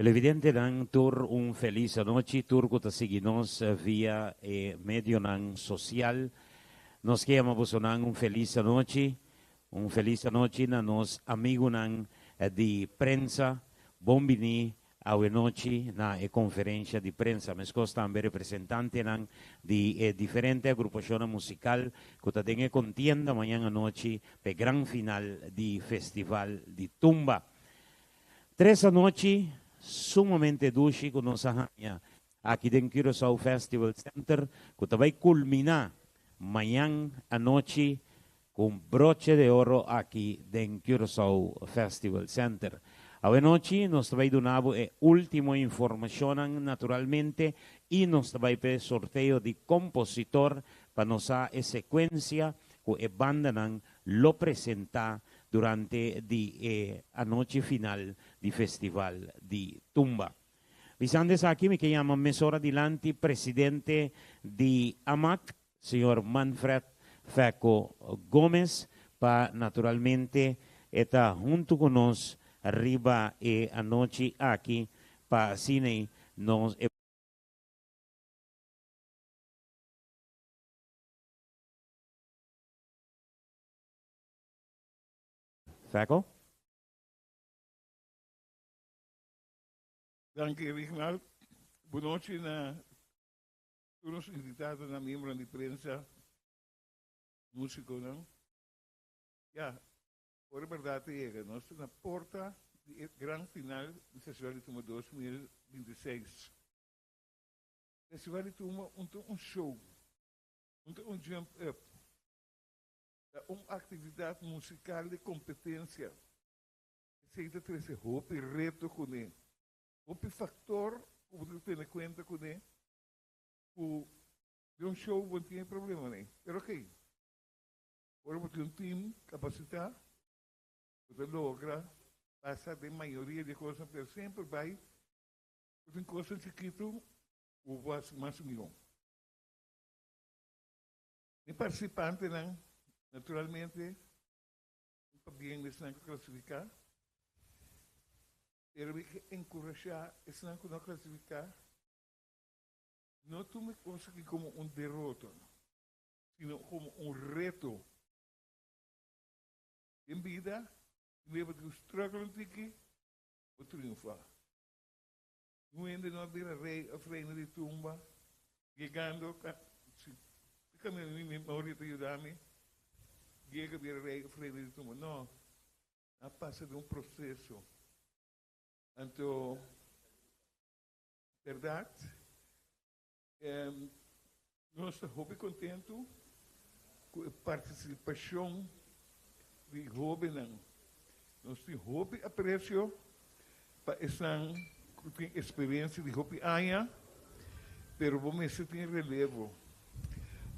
Televidente dan tur un feliz noche, tur que seguimos via medio nan social. Nos queremos un feliz noche na nos amigo nan di prensa, bombini a noche na conferencia di prensa. Mes costa ambe representante nan di diferente agrupación musical que tenga contienda mañana noche pe gran final di festival di tumba. 3 noche sumamente dulce con nos aqui dentro do Curaçao Festival Center, que vai culminar amanhã à noite com broche de ouro aqui dentro do Curaçao Festival Center. A noite nós vai dar a última informação naturalmente e nós vai ter sorteio de compositor para nossa sequência que a banda lo apresentar durante a noche final del Festival di Tumba. Visandes aquí me llama mesora adelante presidente de AMAC, señor Manfred Feco Gómez, para naturalmente estar junto con nos arriba anoche aquí para cine nos Feco. Dank je, Reginald. Boa noite na todos os invitados na membro de prensa, músico, não? Já, por verdade é, nós estamos na porta do grande final do Festival de Tumba 2026. O Festival de Tumba um show, um jump up, uma atividade musical de competência. Seita trazer roupa e reto com ele. O factor, como você tem em conta com ele, de um show não tem problema, né? Mas ok. Agora você tem um time capacitado, você logra passar da maioria de coisas, mas sempre vai, tem coisas chiquitas, ou mais milhão. E participante, né? Naturalmente, para bem eles não classificar. Pero que encorajar esse não classificar, não tome coisa que como derrota, sino como reto. Em vida, leva de struggle que o triunfar. Não ainda não vir a freio de tumba, chegando, se a minha memória te ajudar-me, chega a vir a freio de tumba. Não, a passa de processo. Então, verdade, nós estamos muito contentes com a participação de jovens. Nós temos muito apreço para essa experiência de jovem aia, mas vamos ter relevo.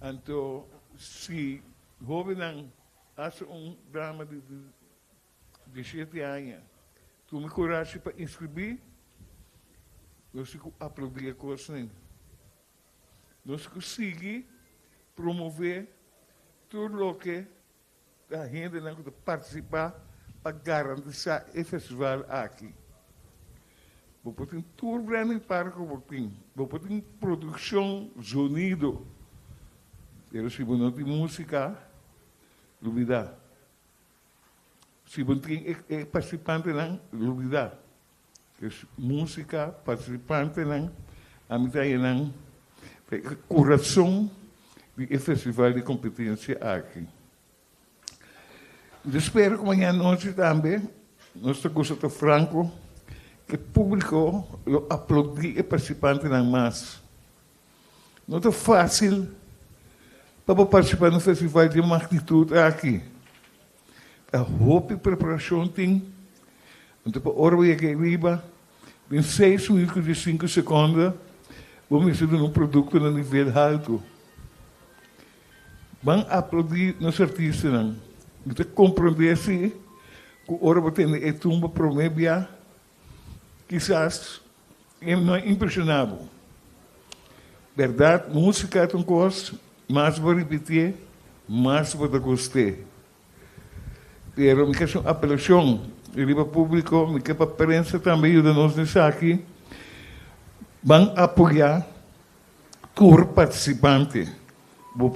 Então, se jovens fazem drama de 7 anos, tu me coragem para inscrever, nós aplaudir a coisa. Nós conseguimos promover tudo o que a gente não pode participar para garantir esse festival aqui. Vou ter tour branding parque, vou ter produção, sonido, se não tem música, dúvida. Se você tem participante, não, dúvida. Música, participante, não, a mitad não, coração do festival de competência aqui. Eu espero que amanhã à noite também, nós estamos franco, que o público aplaudir o participante não mais. Não é fácil para participar no festival de magnitude aqui. A roupa e preparação tem, então, para a hora que arriba, em 6 minutos e 5 segundos, vamos fazer um produto no nível alto. Vamos aplaudir nos artistas, não? Então, compreender-se que a hora que tem a tumba promédia, quizás, não é impressionável. Verdade, música é uma coisa, mais vou repetir, mais vou gostar. Pero a apelação riba público, mi que para prensa também ajuda-nos nisso aqui, vão apoiar tour participante. Vou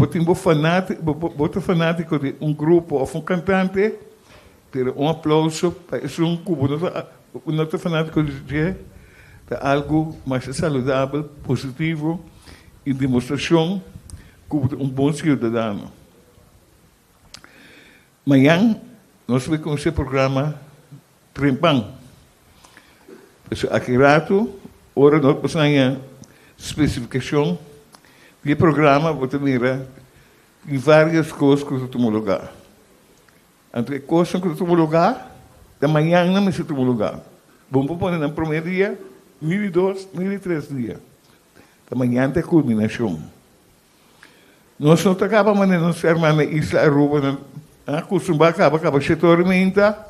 fanático de um grupo ou um cantante, ter um aplauso para esse um cubo. Não estou fanático de algo mais saudável, positivo e demonstração como um bom cidadão. Amanhã, nós vamos com esse programa Trempang. Aqui rato, ora nós passamos especificação do programa, vou ter em várias coisas que eu tomo lugar. Entre coisas que eu tomo lugar, da manhã não me tomo lugar. Vamos pôr no primeiro dia, 1.002, 1.003 dias. Da manhã tem culminação. Nós não acabamos de nos formar na Isla Aruba, acostumar acaba se tormenta,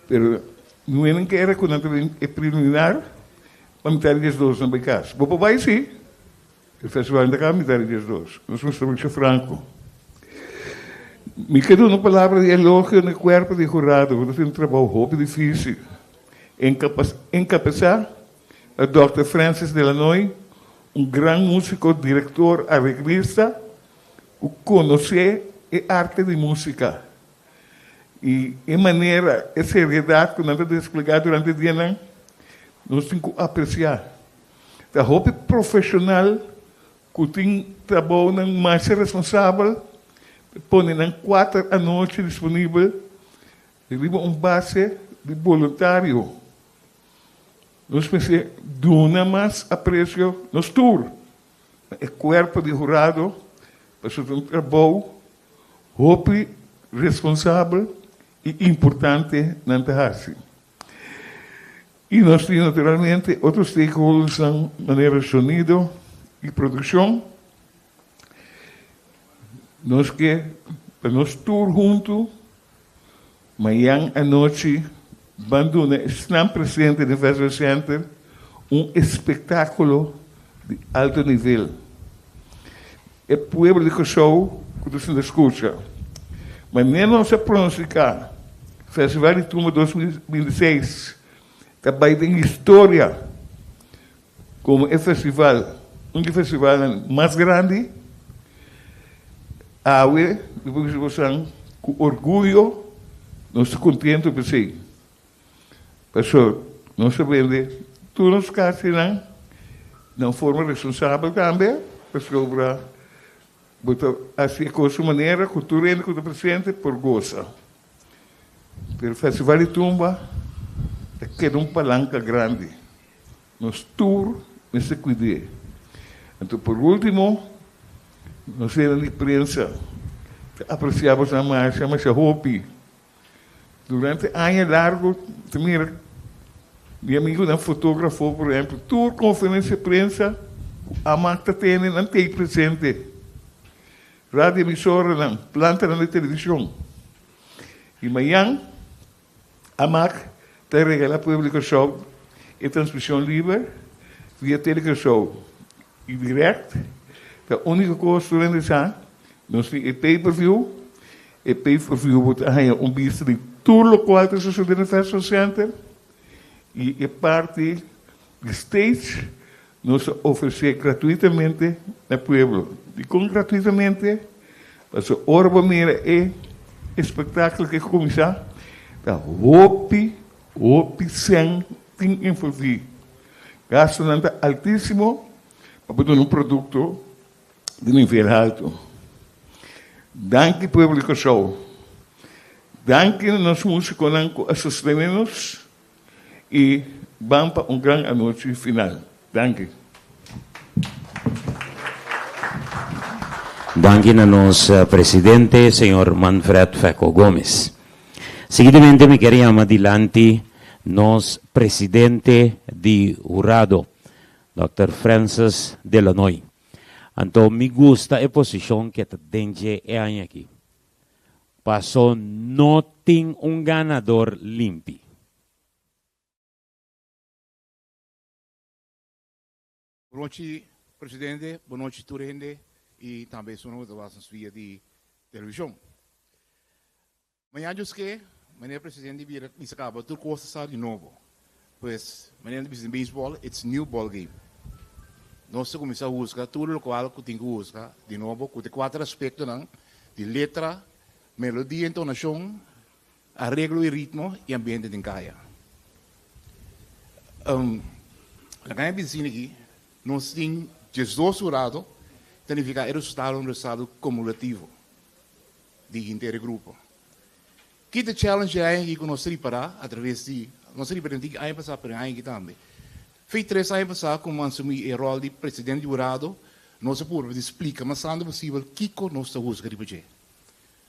mas não é que era quando é preliminar, para metade das duas não vai casa. Vou para sim. O festival ainda acaba metade das duas. Nós somos muito franco. Me quedo uma palavra de elogio no corpo de jurado, quando tem um trabalho muito difícil. Encabeçar a Dr. Francis Delanoy, grande músico, diretor, arreglista, o conhecer a arte de música. E em maneira, essa seriedade que nós temos explicado durante o dia, nós temos que apreciar. A roupa profissional, que tem trabalho mais responsável, põe em 4 à noite disponível, e base de voluntário. Nós pensamos, dona mais aprecio nos tour. O corpo de jurado, para fazer um trabalho, roupa responsável e importante na Antártida. E nós temos, naturalmente, outros stakeholders na maneira de sonido e produção. Nós que, para nós tour junto, amanhã à noite, Banduna está presente no Festival Center espetáculo de alto nível. É público show que você não escuta. Mas nem não se pronunciar. Festival de Tumba 2006 também tem história como é festival, festival mais grande, depois de você, com orgulho, nós estamos contentes por isso. Pessoal, nós sabemos, tudo nos casos, não forma responsável também, para assim, com sua maneira, cultura e cultura presente, por goza. Pero o Festival de Tumba é uma palanca grande. Nos tour, nós se cuidar. Então, por último, nós temos a imprensa, apreciamos a marcha, chama-se Hopi. Durante anos largos, também, meu amigo, fotógrafo, por exemplo, tour, conferência de prensa, a marca tem, não tem presente. Rádio emissora, não, planta na televisão. E amanhã, a MAC está regalando público show e transmissão livre via teleshow e direct. A única coisa que nós temos é pay-per-view. E pay-per-view é visto de tudo o qual está sucedendo no Festival Center. E é parte de stage, nós oferecemos gratuitamente no pueblo. E com gratuitamente, mas a hora primeira é espetáculo que começar. Da Hopi sem tem envolvido. Gasto altíssimo para produzir um produto de nível alto. Danke, público show. Danke, nós músicos que assistimos e vamos para grande noite final. Danke. Danke a nosso presidente, senhor Manfred Feco Gomes. Seguidamente me queria adelante nos presidente de jurado, Dr. Francis Delanoy. Então, me gusta a posição que tem aqui. Passou, não tem ganador limpo. Boa noite, presidente. Boa noite, Turende. E também sou da nossa via de televisão. Amanhã, que meneer presidente, we acaba tu costa de novo. Pois, meneer presidente, baseball, it's new ball game. Nós começamos a usar tudo o qual que tem que usar, de novo, com quatro aspectos, de letra, melodia, entonação, arreglo e ritmo e ambiente de caia. Na caia vizinha aqui, nós temos 12 jurados, significa que é um resultado cumulativo de inteiro grupo. Que o challenge é que nós preparamos através de nós preparamos que passar por aí também. Fez 3 anos passar como assumir o rol de presidente jurado, nós podemos explicar, mas sendo possível, que nós estamos a fazer.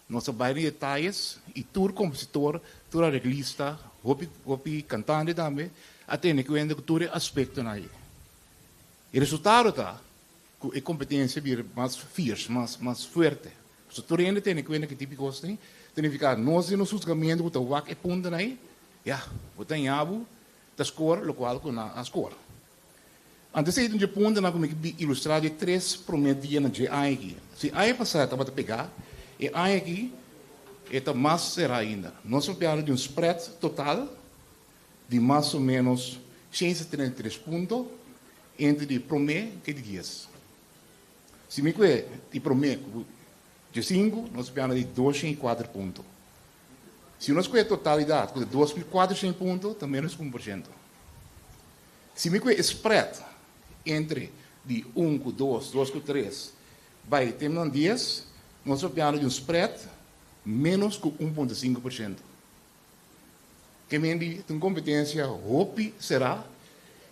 Nós trabalhamos em detalhes e todo compositor, todo arreglista, hopi cantante também, até que ainda todo aspecto aí. O resultado está com a competência mais fierce, mais forte. Se tu ainda tem que tipo de coisa, significa nós no julgamento que o WAC é ponto aí, o tem abo da score, o qual com a score. Antes de um ponto na como ilustrar de 3 prometidas na de aqui. Se aí passar estava a pegar, e aí aqui é mais será ainda. Nós falamos de spread total de mais ou menos 133 pontos entre de promedio e de guias. Se me quer de promedio de 5, nós falamos de 204 pontos. Se nós quer totalidade de 2.400 pontos, também é 1%. Se me quer spread entre de 1 com 2, 2 com 3, vai ter 10, nós falamos de um spread menos que 1,5%. Que me tem competência, hope será,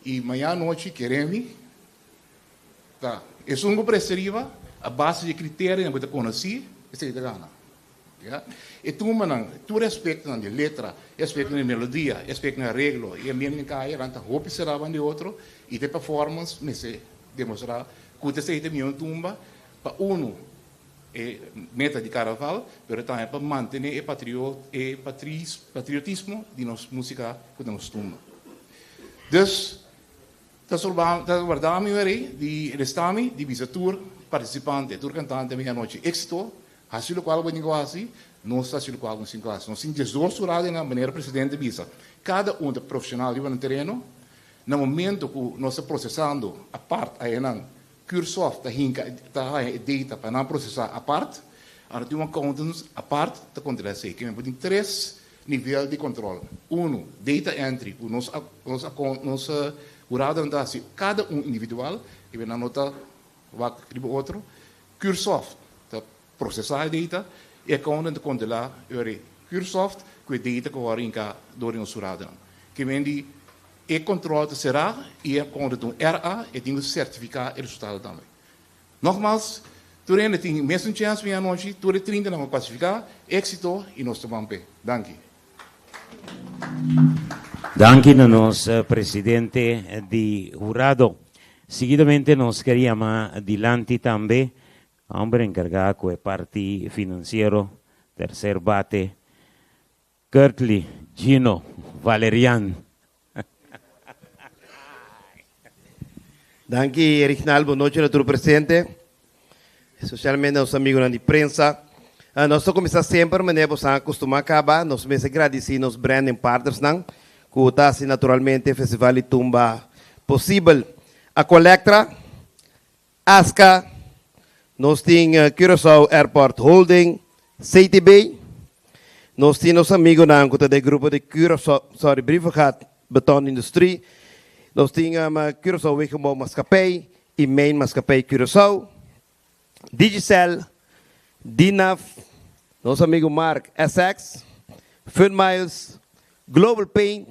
e amanhã à noite queremos, tá? É uma prestativa, a base de critérios que eu conheci, é da gana. E tu respeito de letra, respeito de melodia, respeito de arreglo, e a minha caia, a hope será de outro, e de performance, me se demonstrar que você tem uma tumba, para meta de carnaval, mas também para manter o patriotismo de nossa música que nós tumba. Dus, dat guardamos de restami, de visitor, participante, tour cantante, meia-noite, éxito, assim o qual vou negociar, nós assim o qual vamos negociar. Nós temos 18 horas na maneira presidente visa. Cada dos profissionais no terreno, no momento que nós estamos processando a parte aí Cursoft está data para não processar a parte, agora tem uma accountants a parte da contratação. Que tem 3 níveis de controle. Data entry, nossa jurado assim, cada individual, que vem na nota, vai escrever outro. Cursoft, está processar a data, e a accountant controla Cursoft, que é data que vai rincar door nosso jurado. Que vem de e controle será e a conta do RA e tem que certificar o resultado também. Nogmaals, tu ainda tem mesmo chance meia noite, tu 30 não classificar, éxito e nós tomamos pé. Danke. Danke a nosso presidente de jurado. Seguidamente nos queríamos adelante também, hombre encargado com a parte financeiro, terceiro bate, Kurtli, Gino, Valerian. Danke, Reginaldo. Boa noite, doutor presidente. Especialmente aos amigos da imprensa. Nós começamos sempre, mas nós acostumamos a acabar. Nós mesmos agradecemos aos branding partners, que está naturalmente o Festival de Tumba possível. A Colectra, ASCA, nós temos Curaçao Airport Holding, CTB, nós temos amigos do grupo de Curaçao, Briefgat Beton Industrie. Nós tínhamos Curaçao Weggebouw Maatschappij e Main Maatschappij Curaçao, Digicel, DINAF, nosso amigo Mark SX, Funmiles, Global Paint,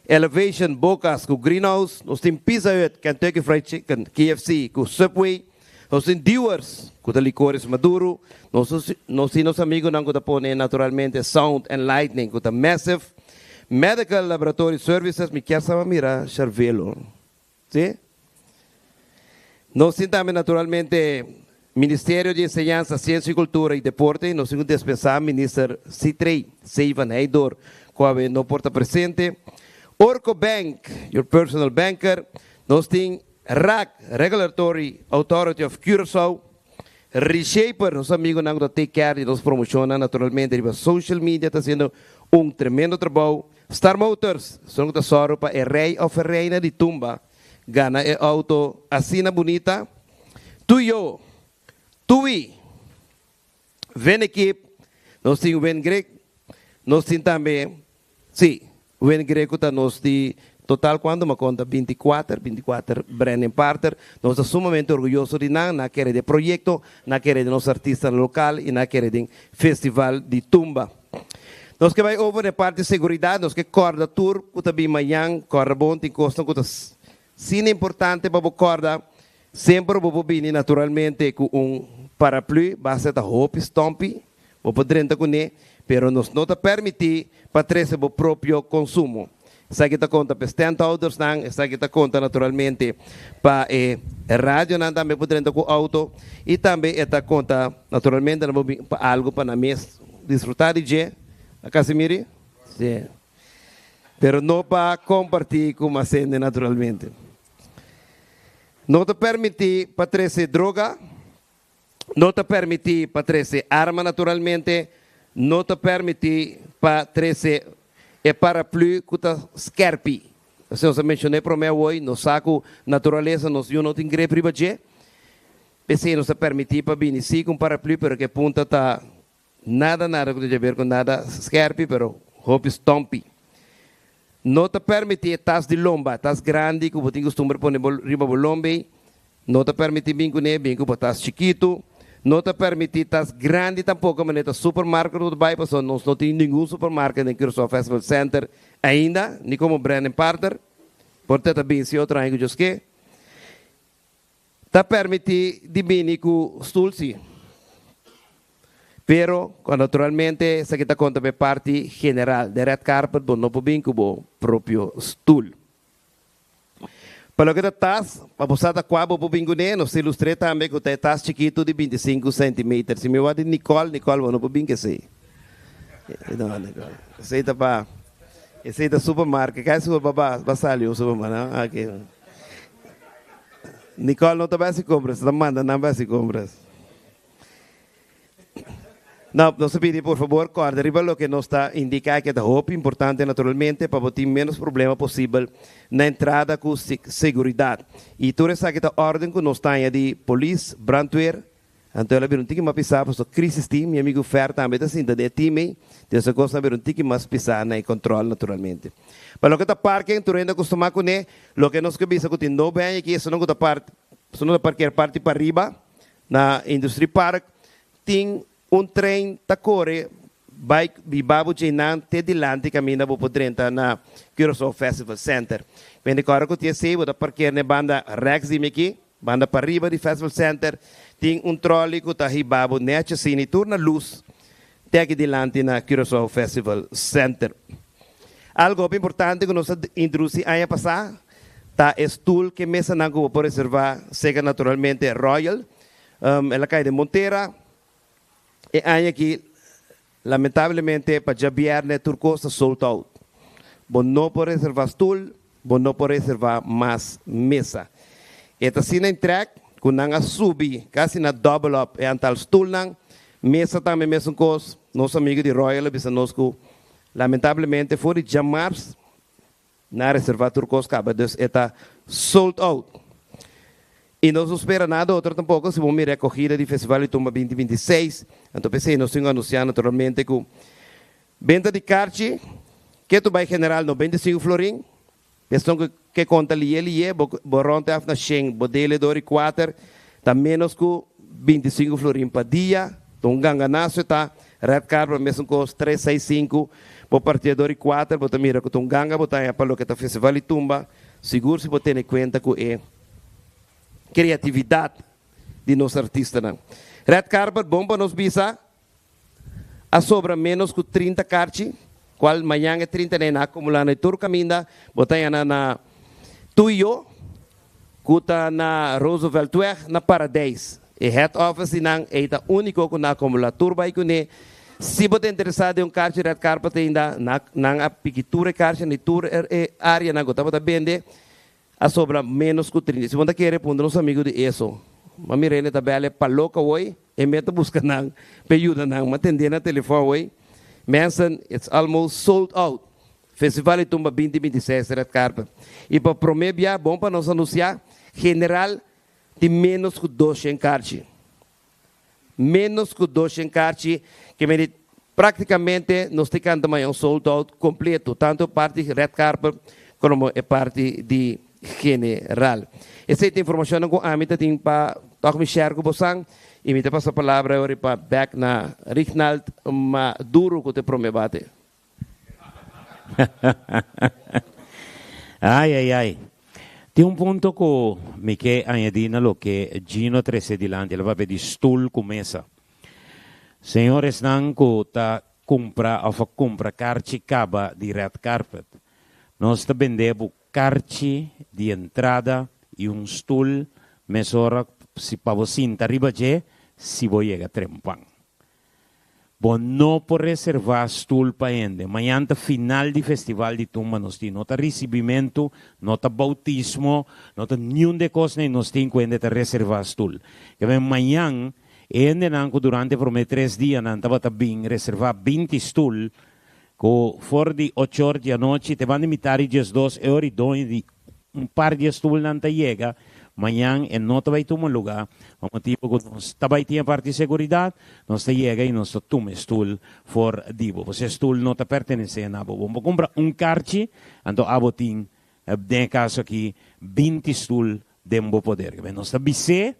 Elevation Bocas com Greenhouse, nós temos Pizza Hut, Kentucky Fried Chicken, KFC com Subway, nós temos Dewars com Licores Maduro, nós temos amigos que põem naturalmente Sound and Lightning com Massive, Medical Laboratory Services, me quer saber mirar, Charvelo. ¿Sí? Nós temos também, naturalmente, Ministério de Enseñanza, Ciência e Cultura e Deporte, nós temos que dispensar o ministro Citrei, Seivan Heidor, que não porta presente. Orco Bank, your personal banker, nós temos RAC, Regulatory Authority of Curaçao, Reshaper, nosso amigo não take care e nos promociona naturalmente, social media está sendo tremendo trabalho. Star Motors, são que soro para o rei ou a reina de Tumba, gana o auto assim bonita. Tuyo, Tui, vem equipe, nós temos o grego, nós temos também, sim, o grego está nós de total quando me conta 24 Brennan Partner, nós estamos sumamente orgulhosos de nós, na querer de projeto, na querer de nosso artista local e na querer de festival de Tumba. Nós que vai over na parte de segurança, nós que corda tour, que também amanhã, corda bom, tem custo, que sim importante para corda, sempre vou vir naturalmente com paraplu, basta da hope, stompi, vou poder entrar com ele, pero nos não te permitir para trazer o próprio consumo. Essa aqui está conta para standholders, essa aqui está conta naturalmente para a rádio, também poder entrar com o auto, e também está conta naturalmente para algo para na mesa, desfrutar de dia. A Casimiri? Sim. Pero não para compartilhar com a cena naturalmente. Não te permitir para trazer droga, não te permitir para trazer arma naturalmente, não te permitir para trazer paraplu que está scarpi. Assim, eu mencionei para mim hoje, no saco natureza, nós não tem greve para você. Pensei, não te permitir para vir assim com paraplu, porque ponta está nada que tem a ver com nada scarpi, pero hope stompi. Não te permite tas de lomba, tas grande, que você costuma pôr riba do lombe. Não te permite vir com ele, vir com tas chiquito. Não te permite tas grande tampoco, mas não supermercado do bairro, nós não temos nenhum supermercado em Curaçao Festival Center ainda, nem como Brennan Partner. Portanto, também se eu trago just que. Te permite de vir com stulsi. Pero, naturalmente, se kita conta per parte general de red carpet, não pode com o próprio stool. Para o que tas, para você estar com o bingo nós ilustrei também que o tas chiquito de 25 centímetros. Se me vai de Nicole não pode bingo que sei. Não, Nicole. Esse está para, esse está supermarket. Que é supermarket? Basali o supermarket. Aqui. Nicole não está se compras, não manda não vai se compras. Não se pede, por favor, corda arriba lo que nos está indicando que é hope importante naturalmente para ter menos problema possível na entrada com segurança. E tudo isso aqui está ordem que nos está de polícia, brandweer, então ela tem que mais pisar para o crisis team, meu amigo Fer também está assim, de time, dessa coisa tem que mais pisar na controle naturalmente. Para lo que está parking, tu ainda acostumar com ele, lo que nos que bisa que tem no bem aqui, isso não está parte, isso não está parquear parte para arriba na Industry Park, tem trem tá corre vai bibabo jinan te dilante camina bo podrenta na Curaçao Festival Center. Quando corre que tinha sei da parquear na banda Rex aqui, banda para riba do Festival Center, tem trolley que tá bibabo nete sini turna luz te aqui dilante na Curaçao Festival Center. Algo importante que nós introduzi ano passado, tá stool que mesa não vou reservar, seja naturalmente Royal, ela cai de Monteira. E aí aqui, lamentavelmente, para já viernes, turco está sold out. Bom não pode reservar stool, bom não pode reservar mais mesa. E assim na entrega, quando não subir, quase na double up, e antal stool não, mesa também mesmo coisa, nosso amigo de Royal, bisa nosco, lamentavelmente, foi de março, na reserva turco acaba, então está sold out. E não se espera nada outro tampouco, se vamos mirar a corrida de Festival de Tumba 2026. Então, pensei, nós temos anunciado naturalmente que venda de kart, que tu vai generar no 25 florim, questão que conta ali, boronte na Shen, bodele dori 4, está menos que 25 florim para dia, então ganganaço está, red carpet mesmo com 365, por partir dori 4, bota mira que tu ganga, bota para o que está Festival de Tumba, seguro se botar em conta que é criatividade de nosso artista. Não. Red Carpet, bom para nos bisa, a sobra menos que 30 cartas, qual amanhã é 30, nem acumulando em todo caminho, botar na Tuyo, que está na Roosevelt na Paradise. E head office não é o único que não acumula turba e que se você interessado em carta Red Carpet ainda, não há piquitura carta, nem tour área, não gostava de vender, a sobra menos que 30. Se você quer responder aos amigos de isso, mas mire na tabela para louca hoje, e meta busca não, para ajuda não, mas atender na telefone hoje, Mensen, it's almost sold out. Festival de Tumba 2026 Red Carpet. E para promebia, bom para nós anunciar, general de menos que 200 cartas. Menos que 200 cartas, que me praticamente nós temos também sold out completo, tanto parte Red Carpet como a parte de general. Essa é a informação que a mim tem para me share com você. E me passa a palavra agora para back na Rinald Maduro que te promete. Ai. Tem um ponto que me quer añadir lo que Gino trece dilante, ele vai pedir stool com mesa. Senhores, não que tá compra carchi caba de red carpet. Nós está vendendo carchi de entrada e stool mesora si para você sentar arriba de si vou chegar trempang. Bom, não por reservar stool para ende. Amanhã tá final do festival de Tumba nós temos nota recebimento, nota bautismo, nota nenhum de coisa nem nós temos que reservar stool. Que amanhã ende nanco durante por 3 dias não estava bem reservar 20 stool que for de 8 horas da noite te van a imitar e 2 horas e par de stool não te chega. Amanhã não vai tomar lugar, o motivo que nós também tem a parte de segurança, nós chega e nós tomamos stool for dibo. Você stool não te pertence a nada. Vamos comprar carche, então abotim, de caso aqui, 20 stool de poder. Nós está bise,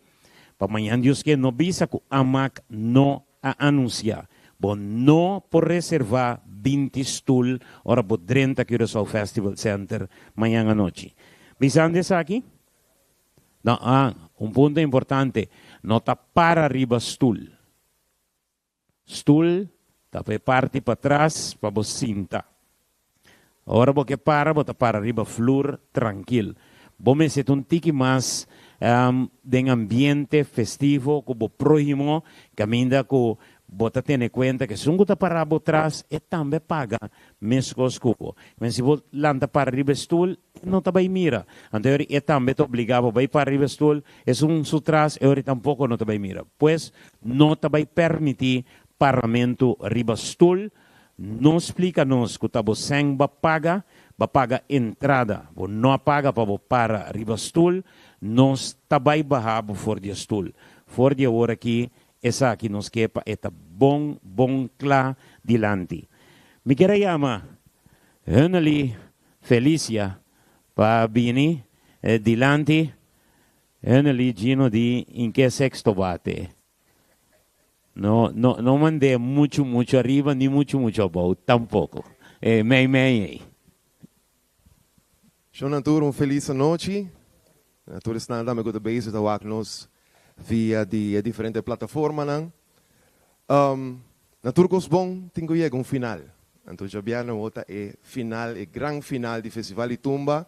para amanhã Deus que não bisa que a mac não a anunciar. Bom, não por reservar 20 stool, ora por 30 que ao Festival Center, amanhã à noite. Bisando isso aqui? Não, um ponto importante, não está para arriba stool. Stool está para parte para trás para você sentar. Agora você para arriba flor tranquilo. Vamos ser um tique mais de ambiente festivo, como próximo, caminha com bota ter conta que se um está para atrás, também paga mesmo cubo. Mas se você landa para arriba stool, não está bem mira. Então, também está obrigado a ir para arriba stool, é atrás, e tampouco não está bem mira. Pois, não está bem permitir parlamento arriba stool, não explica-nos que você sem paga entrada, não paga para arriba stool, não está bem barrado for de stool. For de hora aqui, essa aqui nos quepa, eta bom claro dilante. Me quero chamar, Henali Felicia, para vir dilante, Henali Gino di em que sexto bate. Não mandei muito arriba, nem muito abaixo, tampouco. Mei. Jonathan, feliz noite. Todos estão andando com o base da Wagnos via de diferentes plataformas. Naturgos bom, tenho que final. Então já viano outra final, grande final do Festival de Tumba.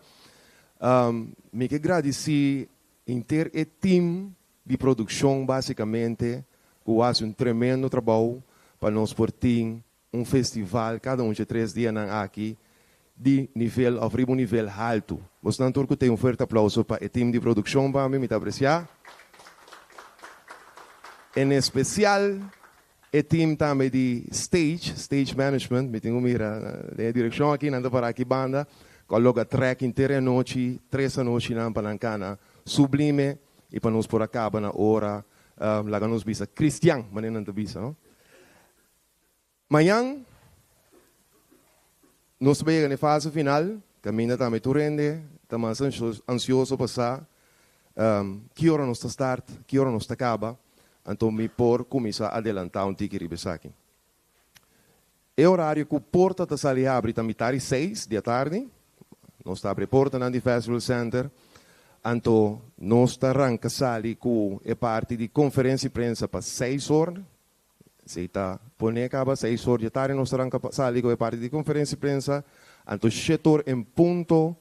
Me que agradecer inteiro o time de produção, basicamente, que faz tremendo trabalho para nós portar festival, cada de 3 dias aqui, de nível, a nível alto. Você não tem um forte aplauso para o time de produção, para mim, me apreciar. Em especial, o time também de stage management, me tenho mira, a direção aqui, nanda para aqui banda, coloca track inteira noite, 3 noite na Panancana, sublime, e para nós por acaba na hora, lá nos bisa Cristian, mas não bisa, não? Amanhã, nós vamos na fase final, caminha também turende, estamos ansioso para passar, que hora nós start, que hora nós acaba. Então, me por começar a adelantar tique ribesaki. É horário que a porta da sala abre também às 6 da tarde. Nós está abre porta no Festival Center. Então, nós está arranca sala com a parte de conferência de prensa para 6 horas. Se está põe acaba 6 horas da tarde, nós arranca sala com a parte de conferência de prensa. Então, setor em ponto,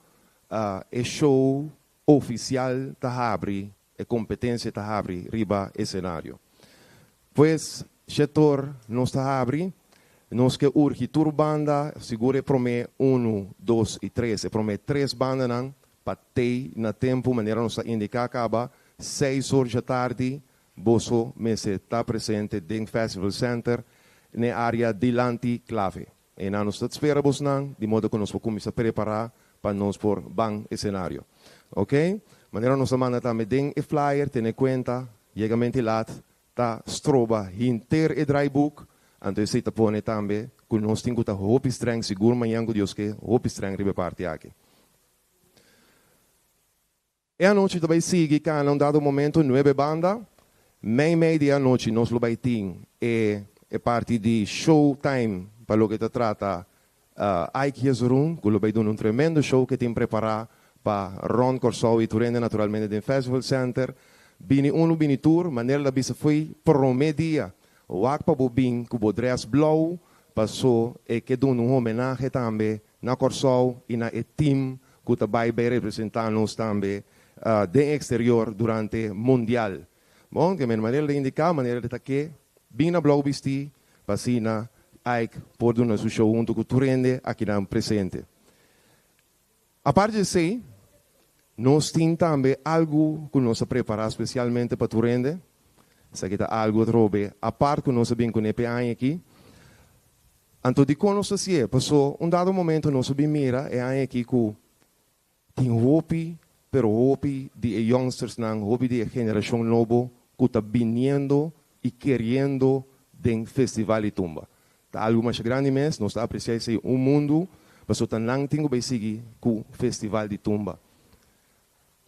é show oficial da abre. A competência está abre riba o cenário. Pois, setor não está abre, nós que urge tur banda, segura promete 1, 2 e 3, promete 3 bandas não, para ter na tempo, maneira nos indicar acaba 6 horas da tarde, bosso me está presente dentro Festival Center, na área dilanti clave. E nós esperamos de modo que nós vamos preparar para nós por bang cenário. Ok? Maneira nós manda também den e flyer, tem conta, chegamento lá, tá stroba hinter e draaiboek. Então esse tá põe também, que nós temos que hoop streng, seguro manhã que Deus que hoop streng ribe parte aqui. E a noite também sigue, que num dado momento, 9 banda, meia noite nós lo vai ter é parte de showtime, para o que te trata Ike Yesurun, que lo vai dar um tremendo show que tem preparado para Ron Corsou e Turende naturalmente do Festival Center. Bini bini tour, maneira da bisa foi promedia. O akpa bobin, que o dress blow, passou e que deu um homenagem também na Corsou e na team que também vai representar nós também de exterior durante Mundial. Bom, que a maneira de indicar, maneira de que bina blow bisti, pasina, Ike, por do nosso show junto com o Turende aqui na presente. A parte de si, nós temos também algo que nós preparamos especialmente para Turende. Isso aqui é algo trobe, a parte que nós vimos com o EPA aqui. Então, de quando nós se passou dado momento nós mira é aqui que tem hope, pero hope de youngsters, hope de geração nova que está vindo e querendo den festival de tumba. Tá algo mais grande mesmo, nós apreciamos o mundo, mas o tanang tingo vai seguir com o festival de tumba.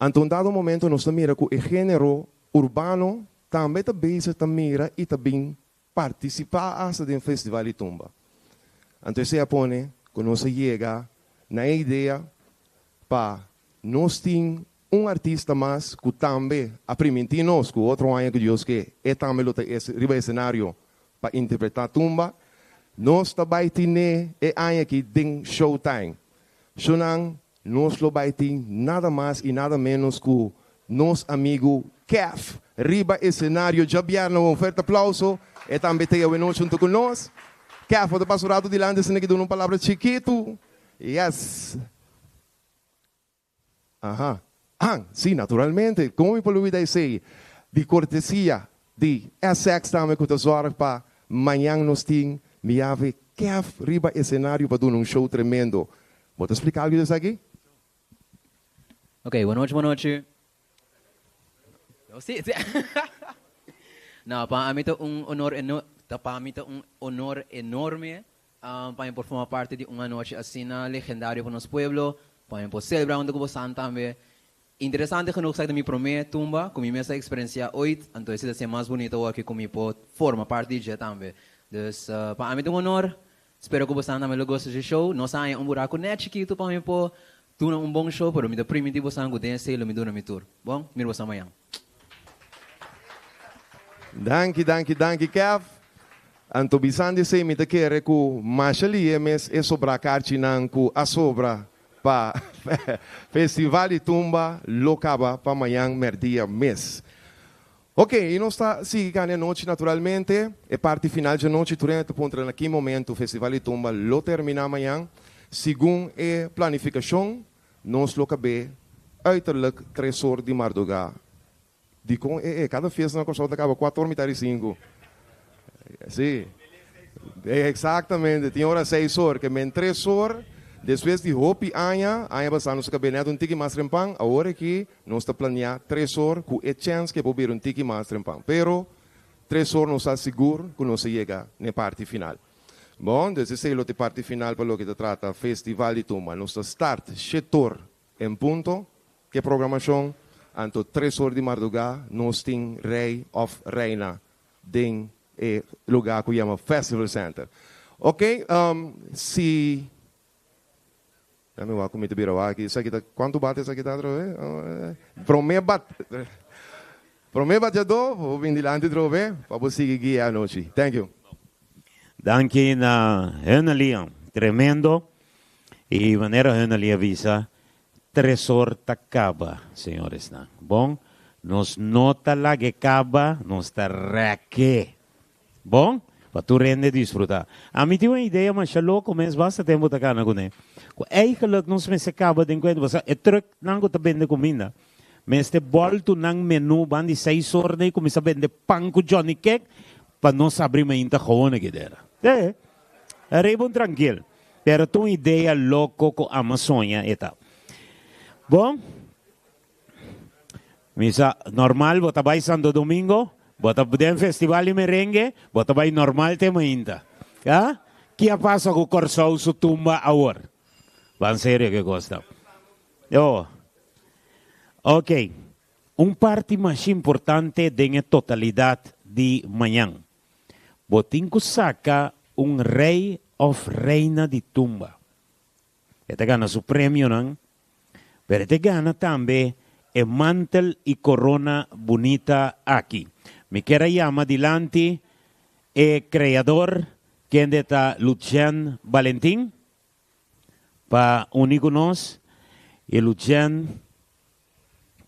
Então, dado momento, nós mira que o gênero urbano também está mira e também participar do festival de tumba. Então, se apone que nós chega na ideia para nós ter artista mais que também aprimentir nós, que outro ano que Deus que é também o cenário para interpretar tumba. Nós também temos aqui tem showtime. Sonang, nós também temos nada mais e nada menos que nosso amigo Kev. Riba o cenário, já vieram uma oferta aplauso. E também tem a noite junto com nós. Kev, o pastorado de Landes, que dá uma palavra chiquito. Yes. Aham. Sim, naturalmente. Como eu posso dizer, de cortesia de Essex também que eu sorte para amanhã nós temos me ave Kev riba o cenário para dar um show tremendo. Vou explicar algo disso aqui? Ok, boa noite. Sim. Não, para mim é um honor enorme para por formar parte de uma noite assim legendária para nosso povo, para por celebrar onde eu vou também. Interessante que não sai da minha primeira tumba, com minha experiência hoje, então esse é mais bonito aqui comigo forma parte de também. Então, para mim é um honor. Espero que você também goste do show. Não saia buraco net chiquito para mim pôr tudo bom show, pero me dá primitivo sangue desse e me dá na tour. Bom, miro você amanhã. Danke, Kev. Anto bisandi se me quer que machali mes é sobra carti nanku a sobra pa festival de tumba locaba para amanhã merdia mês. Ok, e nós está seguindo a noite naturalmente, é parte final de noite, durante aqui momento o Festival de Tumba lo termina amanhã, segundo a planificação, nós lo cabe uiterlijk 3 horas de madrugada. Cada festa na consulta acaba 4 horas e 5. Sim, exatamente, tem hora 6 horas, que men 3 horas, depois de hopi aña passando se cabinet tiki mais trempang, agora que nós está planeando 3 horas com a chance que poder tiki mais trempang. Pero 3 horas nós está seguro que nós chega na parte final. Bom, desde a parte final para o que se trata Festival de Tumba, nós está start 7 horas em ponto, que programação, anto 3 horas de madrugada, nós temos Rei of Reina, em lugar que chama Festival Center. Ok, se Kami wa kumita birawa aqui. Isso aqui tá quanto bate isso aqui tá trove? Promeba já do, vou vir dilante trove, para você seguir a noite. Thank you. Danke na Hönelia, tremendo. E maneira Hönelia avisa, 3 horas acaba, senhores. Bom, nos nota lá que acaba, nos tá reque. Bom? Para tu rende disfrutar. A mim tem uma ideia, mas já logo começa bastante tempo a cana com ele. Eigenlijk não se acaba de encontrar, você é truque não que tá vende comida. Mas este volto nang menu bandi 6 horas e começa a vender pão com Johnny Cake para nós abrir uma inta gewoon que dera. Arriba tranquilo. Pero tu ideia louco com a Amazônia e tal. Bom, misa normal, bota vai Santo Domingo, bota den festival de merengue, bota vai normal tema ainda. Ah? Que passa com o Corsou su tumba agora? Van sério que gosta. Oh. Ok. Parte mais importante da totalidade de manhã. Botinco saca rei of reina de tumba. Este gana su prêmio, não? Pero este gana também mantel e corona bonita aqui. Me quero chamar dilante criador, quem está Lucian Valentim, para unir conosco. E Lucian,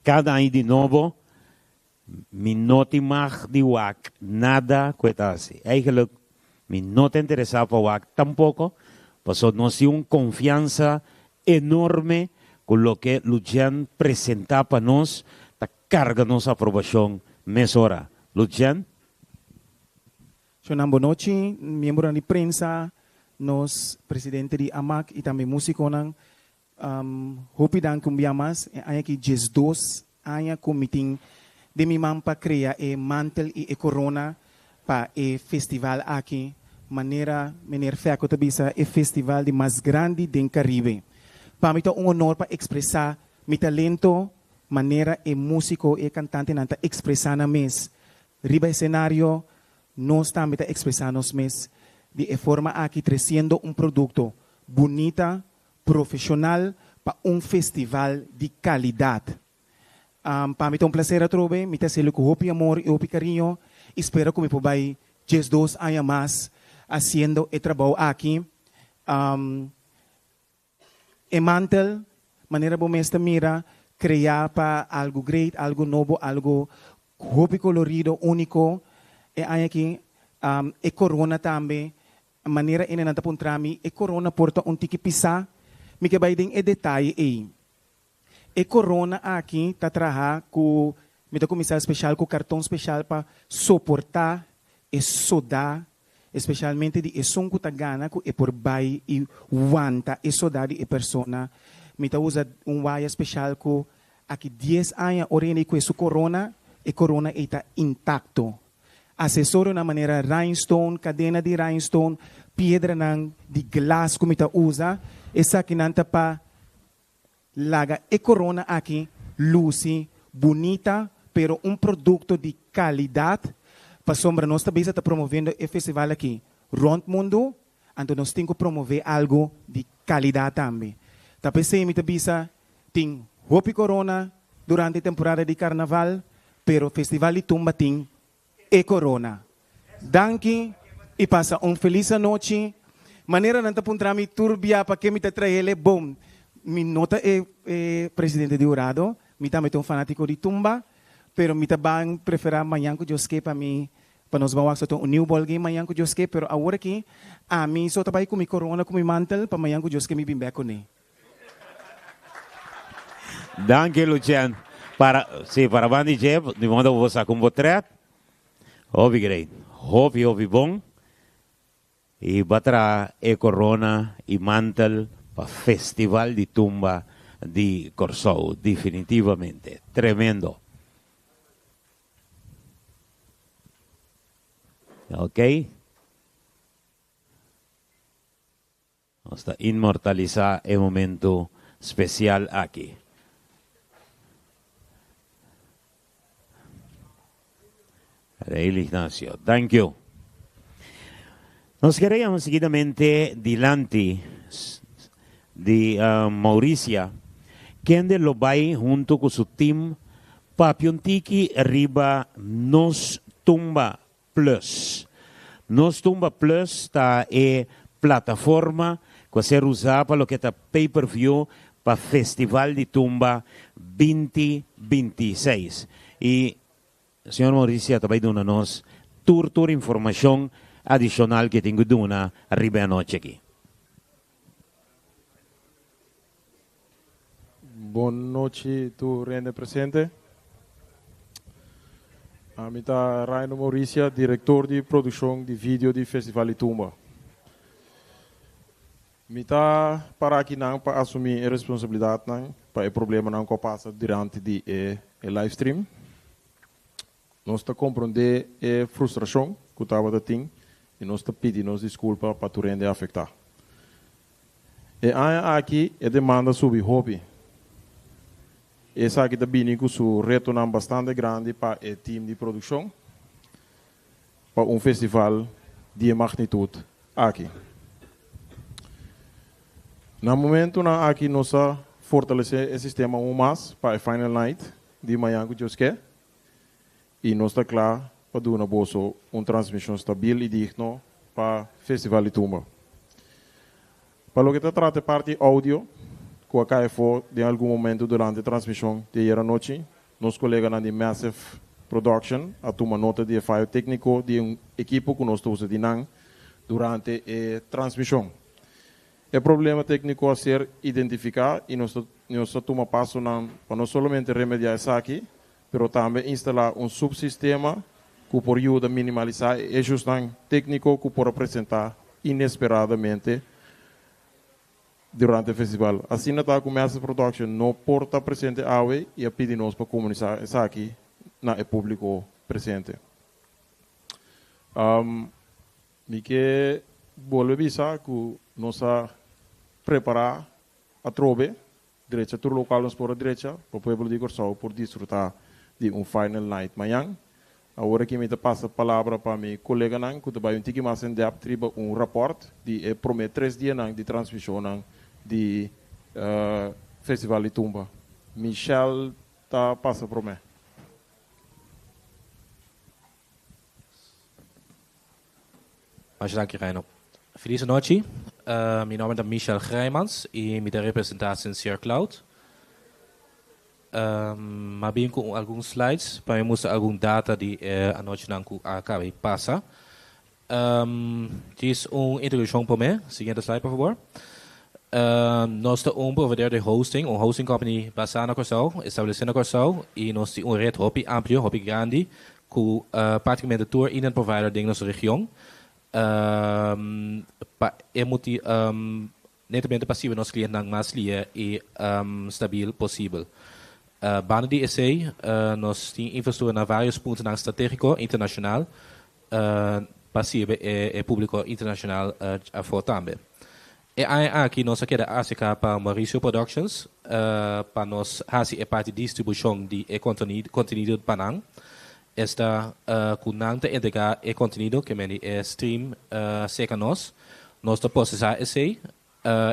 cada ano de novo, me noti mais de WAC, nada coisa assim. Eigenlijk, me não te interessava para WAC tampoco, passou nos uma confiança enorme com o que Lucian apresentava para nós, carga nossa aprovação nessa hora. Lucian? Boa noite, membro da prensa, nos presidente de AMAC e também músico nang hopi dan kumbiamas aya ki jes dos aya kumiting de mi mampa crea mantel e corona pa festival aqui maneira meneer Feco tabisa festival de mais grande den Caribe. Pa mito honor pa expressar mi talento maneira músico cantante nanta expressar na mes riba cenário nós também tá expressar nos mes de forma aqui trazendo produto bonita, profissional para festival de qualidade. Para mim é prazer a trobe, me tá sendo com hopi amor e hopi carinho. Espero que me pobai just 2 anos mais haciendo o trabalho aqui. Mantel, maneira bom esta mira, criar para algo great, algo novo, algo hopi colorido, único. E aí aqui, corona também, maneira inananta puntrami, corona porta tiki pisa, me que vai den detalhe aí. Corona aqui tá traha com me comissário especial com cartão especial para suportar e sodar, especialmente de sunco tagana com por bai e wanta e sodar de persona. Me usa waya especial com aqui 10 anos orene com su corona está intacto. Acessório na maneira rhinestone, cadena de rhinestone, pedra de glass como ita usa, essa que nanta pa laga corona aqui, luce, bonita, pero produto de qualidade, para sombra nós também está promovendo o festival aqui, rond mundo, então nós temos que promover algo de qualidade também. Tapi sei me tabisa tem hopi corona durante a temporada de carnaval, pero festival de tumba tem corona. Danke e passa feliz noite. Maneira nanta puntrami turbia para que me traele bom. Mi nota presidente de Urado, mi também um fanático de tumba, pero mi tabang preferar manhã que Joske para mim, para nós vamos fazer new ball game manhã que Joske, pero agora aqui a mim só trabalho com mi corona, com mi mantel, para manhã que Joske me bimbe com ele. Danke Lucian. Para Bandi Jeff, de modo que você com botret. Hobby great. Hobby bom. E batra corona e mantel para festival de tumba de Corsou, definitivamente. Tremendo. Ok? Vamos a inmortalizar el momento especial aquí. Rey Ignacio, thank you. Nos queríamos seguidamente delante de Mauricia, quien de lo va junto con su team Papiontiki arriba Nos Tumba Plus. Nos Tumba Plus está en plataforma que ser usada para lo que está pay-per-view para Festival de Tumba 2026. Y señor Mauricio también dona nos tour información adicional que tengo duna arriba anoche aquí. Buenas noches, tu rende presente. A mim está Raino Mauricio, diretor de produção de vídeo de Festival de Tumba. Mita para aqui não para assumir a responsabilidade não para o problema não que passa durante de live stream. Nós está compreender a frustração que estava da ting e nós está pedindo desculpa para tu rende afetar. E aqui é demanda sobre hobby. Essa aqui também com o reto não bastante grande para o time de produção para festival de magnitude aqui. No momento na aqui nós fortalecer o sistema mais para a final night de manhã que Deus quer e nós está claro para dar uma transmissão estável e digno para o festival de Tumba. Para o que trata parte áudio, que a KFO de algum momento durante a transmissão de hoje à noite, nos colegas na de Massive Production a tomar nota de falho técnico de equipo que nós estamos usando durante a transmissão. O problema técnico a ser identificado e nós tomamos passo para não somente remediar isso aqui, mas também instalar subsistema que pode ajudar a minimalizar o ajuste técnico que pode apresentar inesperadamente durante o festival. Assim, a Commerce Production não pode estar presente hoje e a pedir-nos para comunicar isso aqui no público presente. Me que vou avisar que nós preparar a trove, direita, todo local nos por a direita, para o povo de Corsau, por desfrutar de final night amanhã. Agora que me passa a palavra para meu colega, que vai um mais em depth, triba rapport de promete 3 dias de transmissão de Festival de Tumba. Michel tá passa para mim. Dank je, Reino. Feliz noite. Meu nome é Michel Grijmans e me representatie in Sir Cloud. Maar bem com alguns slides para mostrar algum data de a noite não acaba passa. Diz introdução para mim. Seguinte slide, por favor. Nós temos provedor de hosting company basada na Corsau, estabelecida na Corsau, e nós temos rede hobby amplo, hobby grande, com praticamente todo internet provider de nossa região. Netamente passivo nos clientes não mais lia e stabil possível. Bana de EC, nós temos infraestrutura na vários pontos estratégico internacional, passivo e público internacional a for também. E aqui nós queremos acercar para Mauricio Productions, para nós fazer a parte de distribuição de conteúdo para nós. Esta kunang te entregar e conteúdo que me stream seca nós processar esse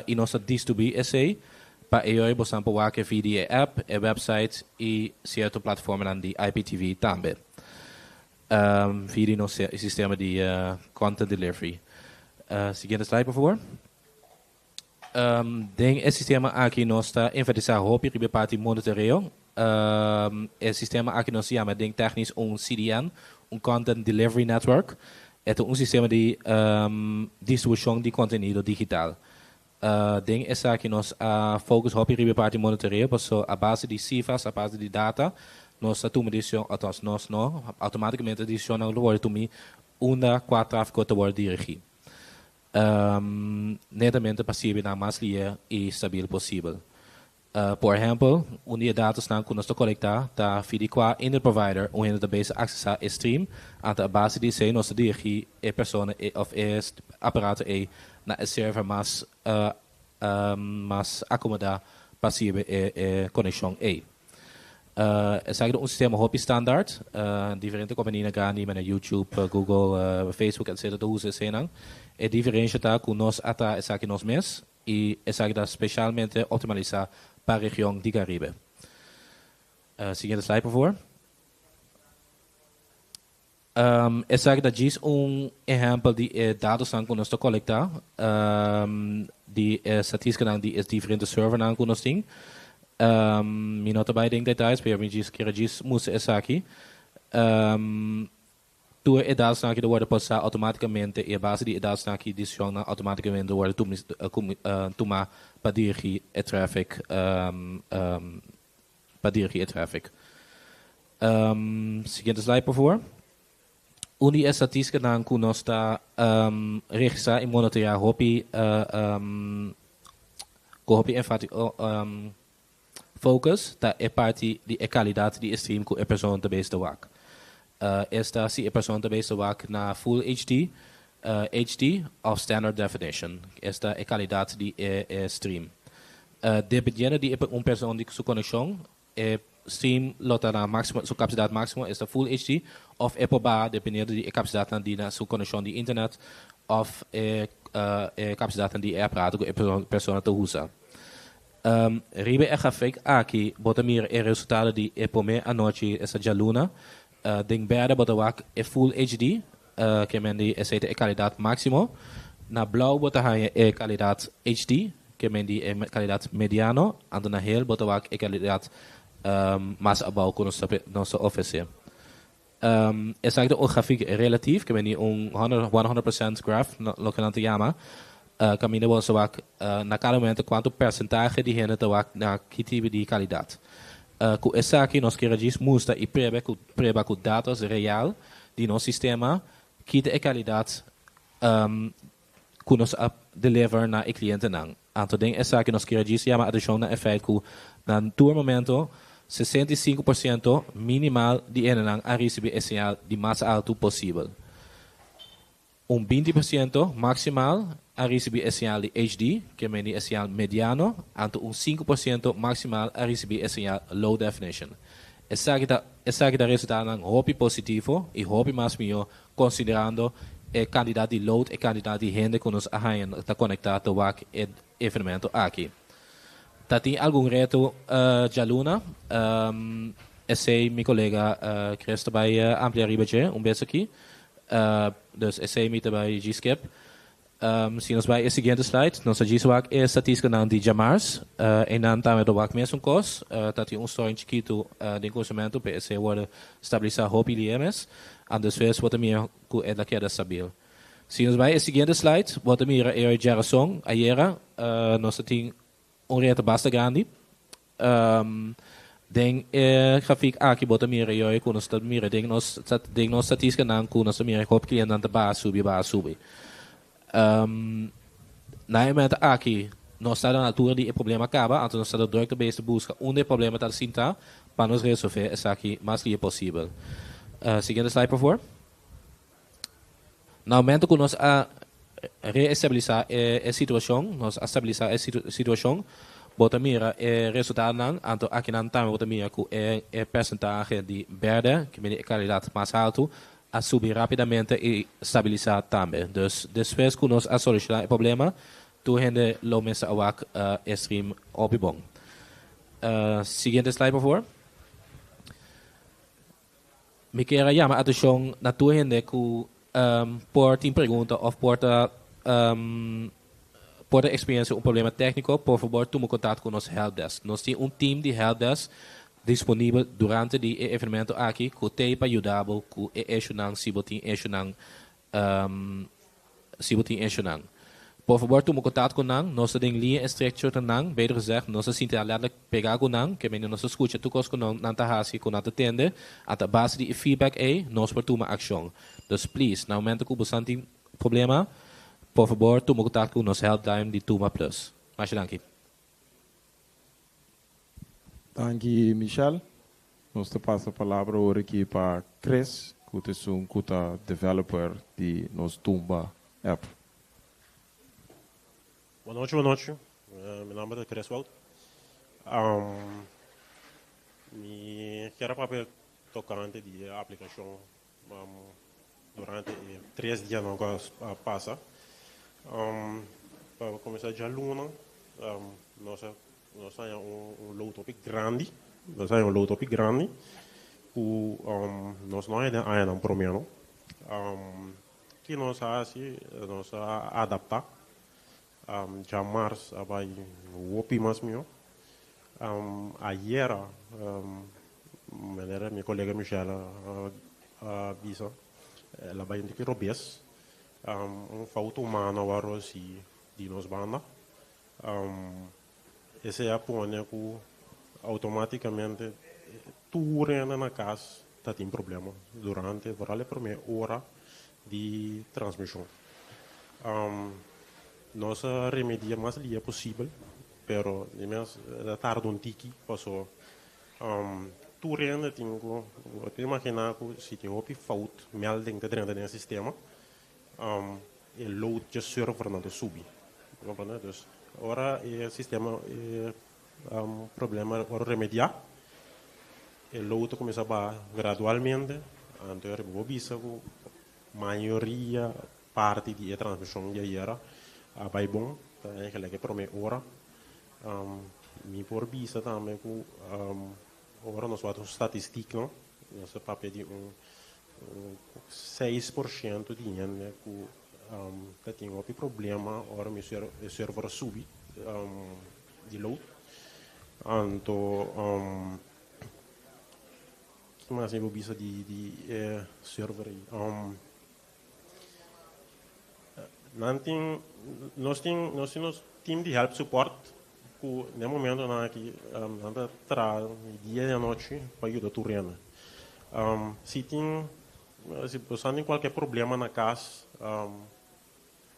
e nós distribuir esse para eu possam pôr que via app, e website e certa plataforma de IPTV também. Via nosso sistema de content delivery. Seguinte slide, por favor. Esse sistema aqui nós está enfatizar hobby ribe parte monitoreo. O sistema aqui nós chama de technisch CDN, Content Delivery Network. É sistema de distribuição de conteúdo digital. Essa aqui nós focus hobby ribe parte monitoreo, porque a base de cifras, a base de data, nós tomamos decisão, nós não automaticamente decisão no word tomar qual tráfego te word dirigir. Netamente possível na mais lia e stabil possível. Por exemplo, unir dados que nós coletar, da fide qua in the provider, onde database acessar a stream, a base de se nós dirigir a pessoa of aparato na server mais acomodar possível a conexão Essa é sistema hobby standard, diferente companhias gani na YouTube, Google, Facebook, etc. usam esse não. É diferente tá com nós ata essa aqui nós mesmos e essa aqui especialmente optimalizar para a região de Caribe. Seguinte slide, por favor. Essa aqui diz exemplo de dados que nós coletar, de estatística de diferentes servers que nós temos. Me nota bij denk detalhes, maar we diz moest essa aqui. Tu e dados aqui do worden passar automaticamente e a base de dados aqui adiciona automaticamente do worden tomar para dirigir o traffic Seguinte slide, por favor. Unie estatística nan ku nós está registra e monitorear hopi com hopi enfático focus tá é parte de qualidade de stream que a pessoa também está wak. Esta se a pessoa também está wak na Full HD, HD of Standard Definition. Esta é qualidade de stream. Dependendo de pessoa de sua conexão, stream lota na máxima, sua capacidade máxima é Full HD of EPOBA, dependendo de capacidade de na sua conexão de internet of capacidade de aparato que a pessoa está usa. Ribe é grafik aqui, botamir é resultado de epome a noite essa jaluna, den berde botawak é Full HD, que mendi é qualidade máxima, na blau botahaya é qualidade HD, que mendi é qualidade mediano, ando na hel botawak é qualidade mais abal que nós oferecer. Essa aqui é o gráfico relativo, que mendi 100% graph, lo que não te chama, caminho bom sawak na cada momento quanto percentagem de gente tawak na que tipo de qualidade. Com essa aqui nós queremos mostrar e preba com dados real de nosso sistema que é qualidade que nós deliver na cliente não. Então essa aqui nós queremos chamar a atenção na efeito que na todo momento 65% minimal de enang a receber essencial de mais alto possível. 20% maximal a receber essencial de HD, que é essencial mediano, e 5% maximal a receber essencial low definition. Essa aqui dá resultado em hobby positivo e hobby mais melhor, considerando a quantidade de load e a quantidade de gente que nos está conectado com o evento aqui. Tem algum reto de aluna? Esse meu colega Chris vai ampliar um beijo aqui. Dus esse me também G-Skip. Se nós vai a seguinte slide, nós G-Swag é estatística não de Jamars, e não também do WAC mesmo cos, tem história em chiquito de conhecimento para esse word estabilizar hobby IMS, e depois bota minha que é daqui da stabil. Se nós vai a seguinte slide, bota minha é a geração, a era, nós tem reto bastante grande. Den grafik aqui bota minha e quando nós mira den nós estatística não quando nós mira hop cliente não ba subir. Na momento aqui nós estamos na altura de problema acaba, então nós estamos direct base busca onde o problema está sinta para nós resolver essa aqui mais que possível. Seguinte slide por favor. Na momento que nós reestabilizar a situação, nós estabilizar a situação, bota mira resultado não, então aqui não também bota mira que é percentagem de verde, que é qualidade mais alto, a subir rapidamente e estabilizar também. Dus depois que nós solucionar o problema, tu rende lo mesa awak stream opibong. Seguinte slide por favor. Me quero chamar a atenção na tu rende que por tem pergunta ou por a experiência problema técnico, por favor, tome contato com o nosso helpdesk. Nós temos time de helpdesk disponível durante o evento aqui, que tem para ajudar com se botem Por favor, tome contato com nós. Nós temos linha estreita com nós, beter gezegd, nós temos pegar com nós, que nós escuta tudo com nós, nós hasi com nós atende, a base de feedback nós por tomar ação. Dus please, no momento que você tem problema, por favor, tome contato com o nosso helpline de Tuma Plus. Mais danke. Danke, Michel. Nós passamos a palavra agora aqui para Chris, que é um developer de nosso Tumba app. Boa noite. Meu nome é Chris Walt. Me quero para tocante de aplicação durante 3 dias não passa. Para começar já luna, nós temos load topic grande, nós nós não é um problema, que nós adaptar, já março vai o opi mais meu, ayer, minha colega Michela bisa, ela vai indicar robês. Falta humana agora se de nos banda esse é a ponte que automaticamente tu rena na casa tem problema durante a primeira hora de transmissão. Nós remedia mais ali é possível, pero da tarde um tiki passou. Tu rende tenho, te imaginar que se tem uma falta, melding de dentro do sistema, o load de server não te sube. Então, agora o sistema problema para remediar, o load começa a baixar gradualmente, então eu visa que a maioria parte da transmissão já era vai bom, é que para mim hora, me por visa também que agora nós vamos estatística, nosso papel de 6% de gente que tem um problema, agora o server sube de load. Então, que mais eu visa de server aí? Nós temos time de help support que no momento aqui anda atrás dia e noite para ajudar tu renda. Se você tem qualquer problema na casa,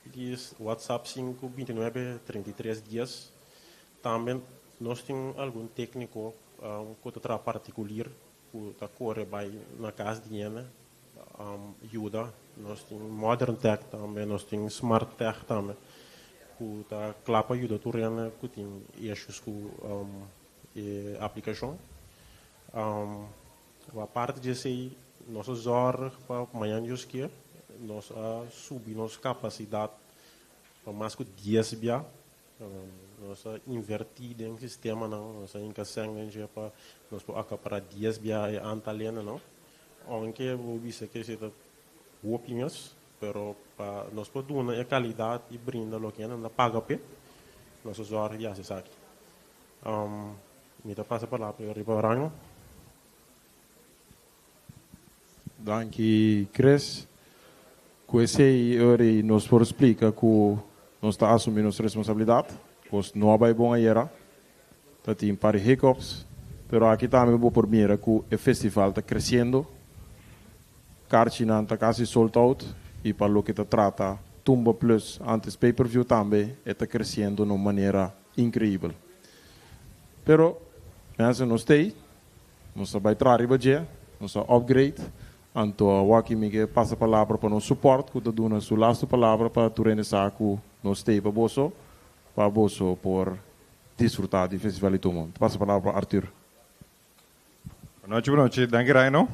diz WhatsApp 529-33 dias. Também nós temos algum técnico que está particular que está corre vai na casa de gente ajuda. Nós temos Modern Tech também, nós temos Smart Tech também. Que está claro para ajudar tu renda que tem issues com a aplicação. A parte de ser nossa zorra para amanhã que nós subir nossa capacidade para mais que 10 bia, nós invertir no sistema não, nós encaixamos para nós para 10 bia e antalena não, aunque vou dizer que seja opiniões, pero para nós podemos a qualidade e brinda o que não paga pe, nós zorra já se sabe. Me dá passa para lá para o Ribeirão. Danke, Chris. Com esse aí, nós por explicar que nós está assumindo nossa responsabilidade, pois não vai bom aí era, tá tem para hiccups, pero aqui também vou por mira que o festival está crescendo, Carchina está quase sold out e para o que está trata Tumba Plus antes pay-per-view também está crescendo de uma maneira incrível. Pero nós não tem, nós vai trazer budget, nós upgrade. Então, aqui me passa a palavra para o suporte, que está dando a sua lasta palavra para tu renesar que nós temos para você por desfrutar do festival de Tumon. Passa a palavra para Arthur. Boa noite, danke Raino.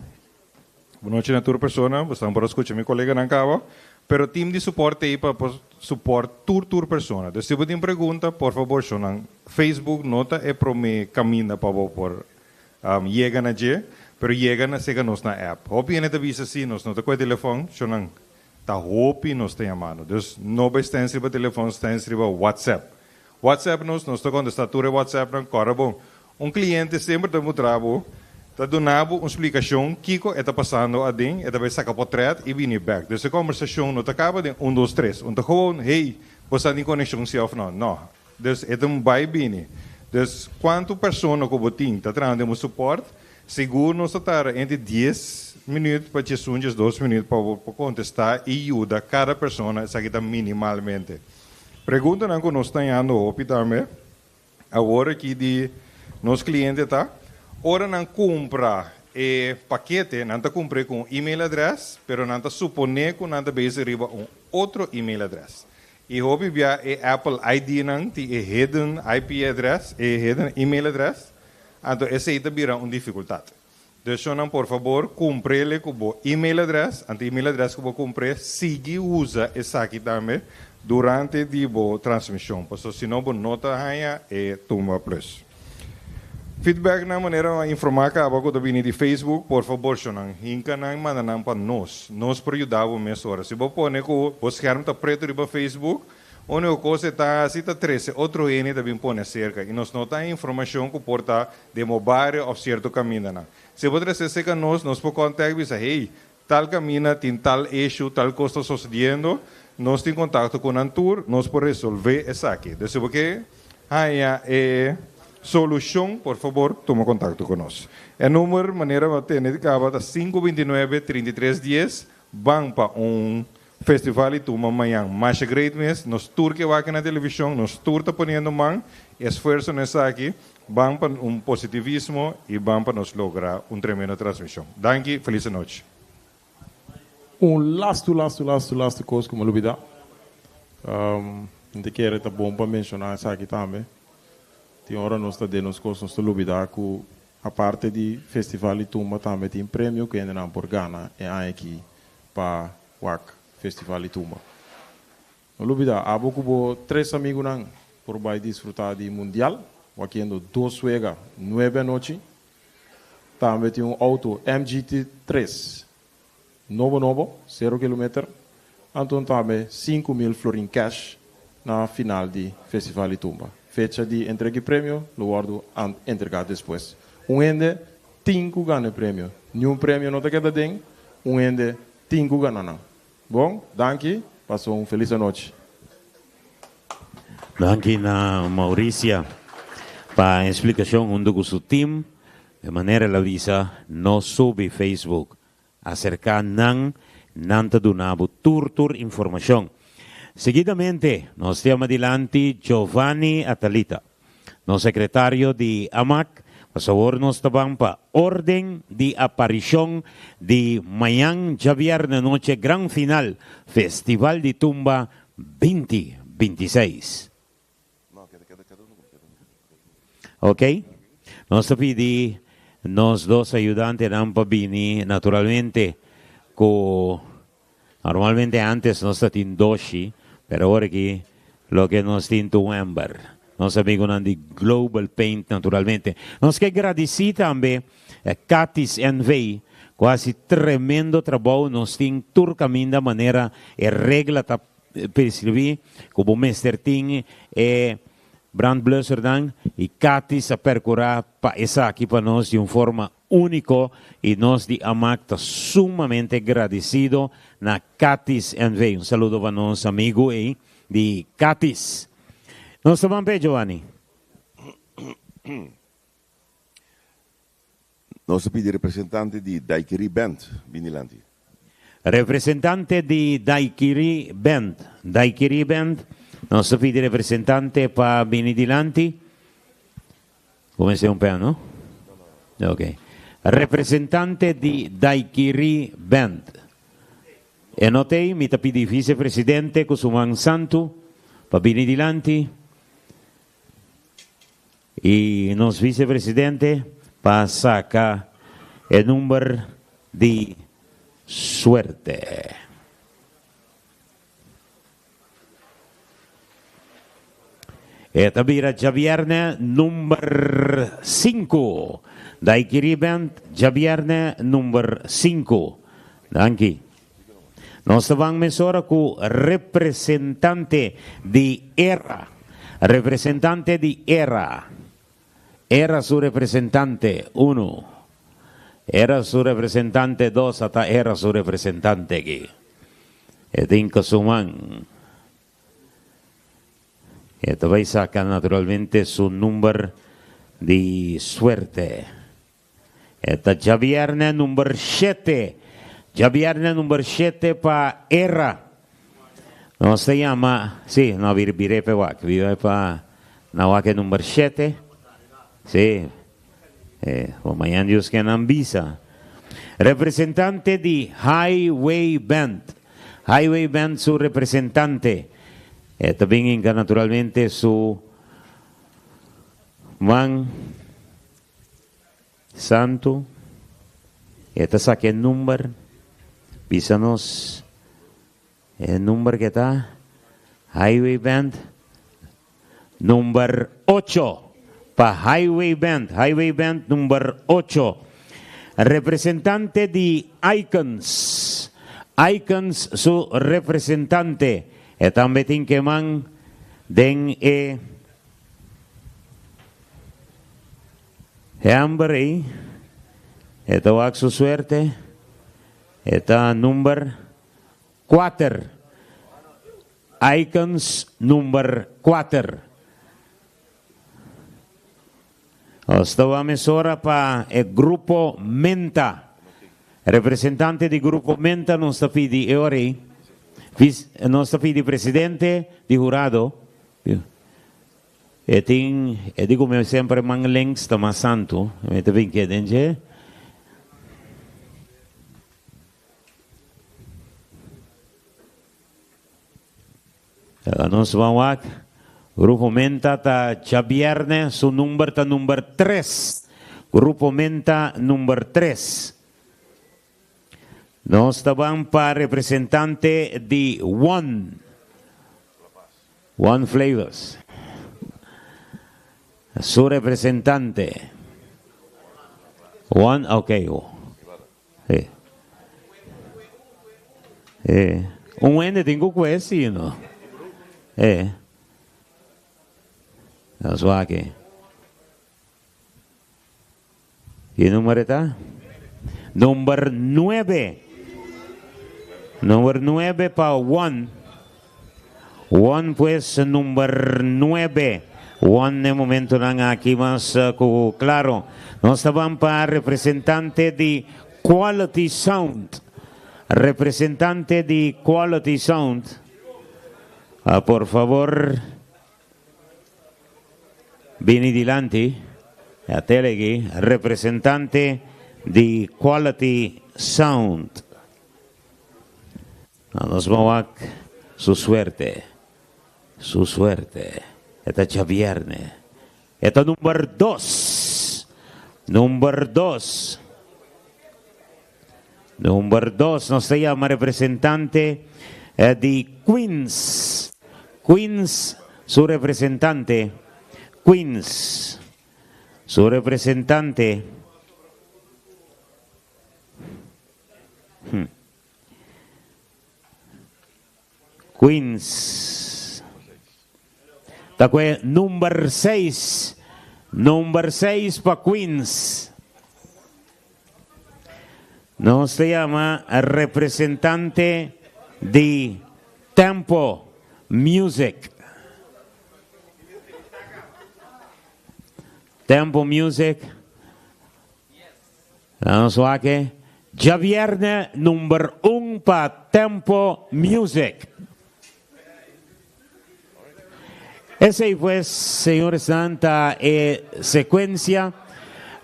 Boa noite a toda pessoa, estamos para escutar meu colega na cava, pero time de suporte aí para suporte toda pessoa. Então, se você tem pergunta, por favor, no Facebook, nota é para me caminhar para por chegar na dia. Pero llega na sega nos na app. Hopi na tabisa si nos no ta ko telefone, sonang ta hopi nos ta chamando. Dus no ba está inscriba telefone, está inscriba WhatsApp. WhatsApp nos ta quando está ture WhatsApp nan corabo. Cliente sempre ta mutrabo, ta donabo uma explicação kiko está passando a din, está vai sacar portrait e vini back. Dus a conversação no ta acaba de 1 2 3. Onta gewoon hey, você tem conexão se of não? Não. Dus é vai bini. Dus quanto pessoa que botin ta trando um suporte seguro nós estar entre 10 minutos para 2 minutos para contestar e ajuda cada pessoa a sair minimalmente. Pergunta não que nós estamos hoje também, agora que de nosso cliente está, ora não compra paquete, não está compra com e-mail address, pero não está supone que não está base riba outro e-mail address. E hoje via Apple ID não tem hidden IP address, hidden email address. Então, essa aí também é uma dificuldade. Então, por favor, compre-lhe com o e-mail address, o e-mail address que você compre, siga usa essa aqui também durante a transmissão. Porque se não, você nota aí e Tumba Plus. Feedback na maneira informar que abaixo também de Facebook, por favor, hinca não manda não para nós para ajudar o mês hora. Se você põe que o schermo está preto no Facebook, a única coisa está assim, está 13, outro N também põe cerca. E nós não temos informação que porta de mobile ou certo caminho. Se você seca nós podemos contactar e dizer, hey, tal caminho tem tal issue, tal coisa sucedendo, nós temos contato com o Antur, nós podemos resolver isso aqui. Então, porque solución, por favor, toma contacto con nosotros. El número, manera de tener que acabar 529-3310, van para un festival y toma mañana. Más great mes, nos tour que va aquí en la televisión, nos tour está poniendo man, esfuerzo en esa aquí, van para un positivismo y van para nos lograr una tremenda transmisión. Danke, feliz noche. Un lasto coisa como olvidar. Não quero tá bom para mencionar isso aqui também. Tem hora nós está dando as coisas, nós está olvidar que a parte de festival e tumba também tem prêmio que ainda não por Ghana é aqui para o festival e tumba. Não olvidar, há pouco 3 amigos não por vai desfrutar de mundial, aqui ando 2 juega 9 noite. Também tem um auto MGT3 novo, 0 km. Então também 5.000 florin cash na final de festival e tumba. Fecha de entrega prêmio, lo guardo entregar depois. Ende 5 ganha prêmio. Nenhum prêmio não te queda dentro. Ende 5 ganha não. Bom, danke. Passou feliz noite. Danke na Mauricia para a explicação do seu time. De maneira la visa no sube Facebook. Acerca ng nanta dunabo tur informação. Seguidamente, nós temos adiante Giovanni Atalita, no secretário de AMAC, por favor, nos tabang pa orden de aparição de mañana, ya viernes noche, gran final, Festival de Tumba 2026. Ok? Nós pedimos nos 2 ayudantes dan pa bini, naturalmente, normalmente antes nos tatin doshi, pero ahora aquí lo que nos tinto ember. Nos amigos de Global Paint, naturalmente. Nos que agradecer também Katis NV, quase tremendo trabalho nos tem turcamin da maneira e regla ta percebi como Mr. Ting e Brand Blusser dan e Katis a percurar para essa aqui para nós de uma forma único e nós de AMAC está sumamente agradecido na Katis NV. Um saludo para nós amigo de Katis. Nós estamos bem, Giovanni. Nós pedimos representante de Daikiri Band, Binilanti. Representante de Daikiri Band. Daikiri Band, nós pedimos representante para Binilanti. Comecei um pé, não? Ok. Representante de Daikiri Band. E notei, mi tapidi vice-presidente Kusuman Santo, para Binilanti. E nos vice-presidente para sacar o número de suerte. Esta vira já viernes número 5. Daikiri Band, já viernes número 5. Danke. Nós vamos mesora com representante de ERA. Representante de ERA. Era su representante 1. Era su representante 2 hasta era su representante aquí. Edinka Suman. Esto va a sacar naturalmente su número de suerte. Esta ya viernes número 7. Ya viernes número 7 para ERA. No se llama, sí, no viré pewak, vive para Nawake número 7. Sí, mañana Dios que no visa. Representante de Highway Band. Highway Band, su representante. También naturalmente su man santo. Esta saque el número. Písanos el número que está. Highway Band. Número 8. Para Highway Band número 8. Representante de Icons. Icons, su representante. También tiene que man den hambre. Esto va a su suerte. Está número 4. Icons número 4. Stavamo ora para il gruppo Menta. Representante del gruppo Menta non sta di Eori. Non sta di presidente di jurado. E dico come sempre mang links sta ma santo. Mete vinke denje. Nos vamos Grupo Menta ta Chabierne su number 3. Grupo Menta number 3. Nos estaban para representante de One Flavors. Su representante. One, ok. Un ende tengo questo, no? That's why. ¿Qué número está? Número 9. Número 9 para One. One pues número 9. One de momento aquí más claro. Nos estaban para representante de Quality Sound. Representante de Quality Sound. Por favor, vieni dilante. A Telegi, representante de Quality Sound. Nos vamos a su suerte. Esta Chavierne. Esta número 2. Número 2 nos se llama representante de Queens. Queens, su representante. Queens, su representante. Queens. Número 6. Número 6 para Queens. No se llama representante de Tempo Music. Tempo Music. Vamos a ver. Ya viernes número 1 para Tempo Music. Ese pues, señores Santa, secuencia.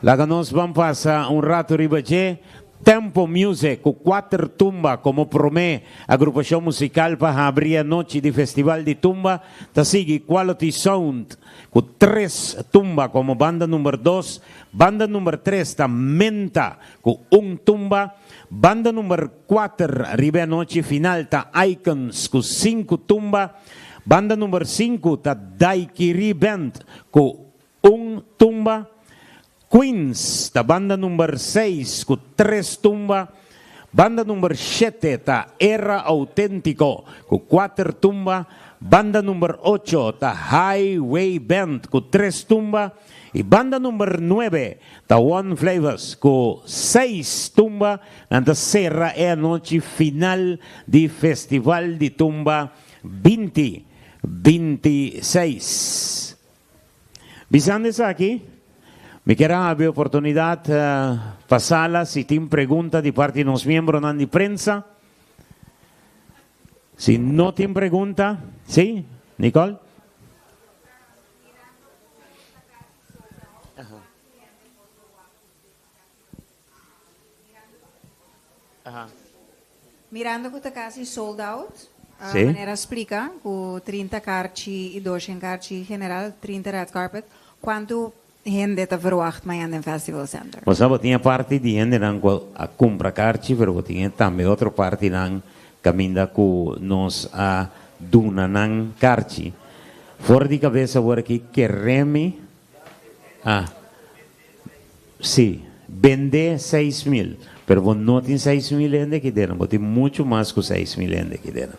La que nos vamos a pasar un rato ribaje. Tempo Music, con 4 tumba, como promé, agrupación musical para abrir noche de festival de tumba. Te sigue Quality Sound, con 3 tumba, como banda número 2. Banda número 3 está Menta, con 1 tumba. Banda número 4, arriba noche final, está Icons, con 5 tumba. Banda número 5 está Daikiri Band, con 1 tumba. Queens, la banda número 6 con 3 tumbas. Banda número 7 está Era Auténtico con 4 tumbas. Banda número 8 está Highway Band con 3 tumbas. Y banda número 9 está One Flavors con 6 tumbas. Antes será la noche final del Festival de Tumba 2026. ¿Visandes aquí? Me quiera haber oportunidad pasarla si tienen preguntas de parte de los miembros de prensa. Si no tienen pregunta, ¿sí? Nicole. Mirando que está casi sold out. Sí. Maneira explica, com 30 carchi e 200 carchi general, 30 red carpet. Quanto gente está verwacht amanhã no Festival Center? Você tinha parte de gente que compra carchi, mas tinha também outra parte que caminha com nós a duna nan carchi. Fora de cabeça agora que queremos, sim, vender 6.000, mas não tem 6.000 ainda que deram, tem muito mais que 6.000 ainda que deram.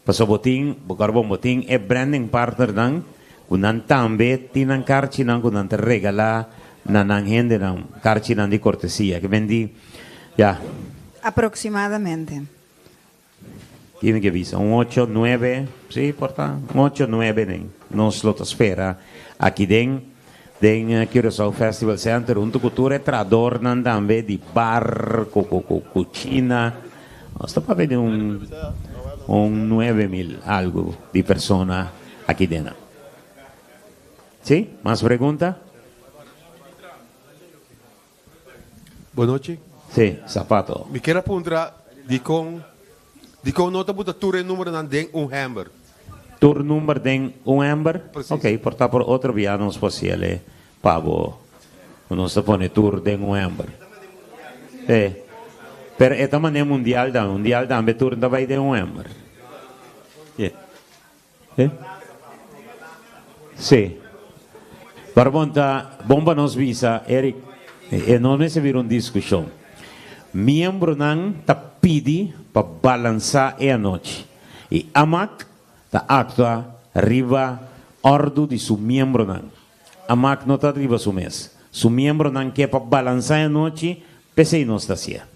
Pasal boting, boting é branding partner dan. Kunan tambe tinan karchi nan kunan te regala nanang gente nan karchi nan di cortesia que vendi ya Aproximadamente. Tiene que visa un 8 9, sí, porta, un 8 9 nen. Nos lo espera aquí den Den Curaçao Festival Center, un cultura tradornan também de bar, cucina. Nós estamos vendo um 9.000 algo de persona aqui dentro. Sim? Mais pergunta? Boa noite. Sim, sapato. Me quero perguntar de com nota buta tour número nan den hammer. Tour nummer den hammer? Ok, portar por outro via non possibile. Pavo. Non si pone tour den hammer. Per esta maneira mundial também tour da vai den hammer. Sì. Barbonta, bomba nos visa, Eric, e non è servire una discussione. Membro nan ta pidi pa balança e a noite. E amak ta actua riva ordo di su membro nan. Amak não ta riva su mes. Su membro nan que pa balança e a noite, pese não está sia.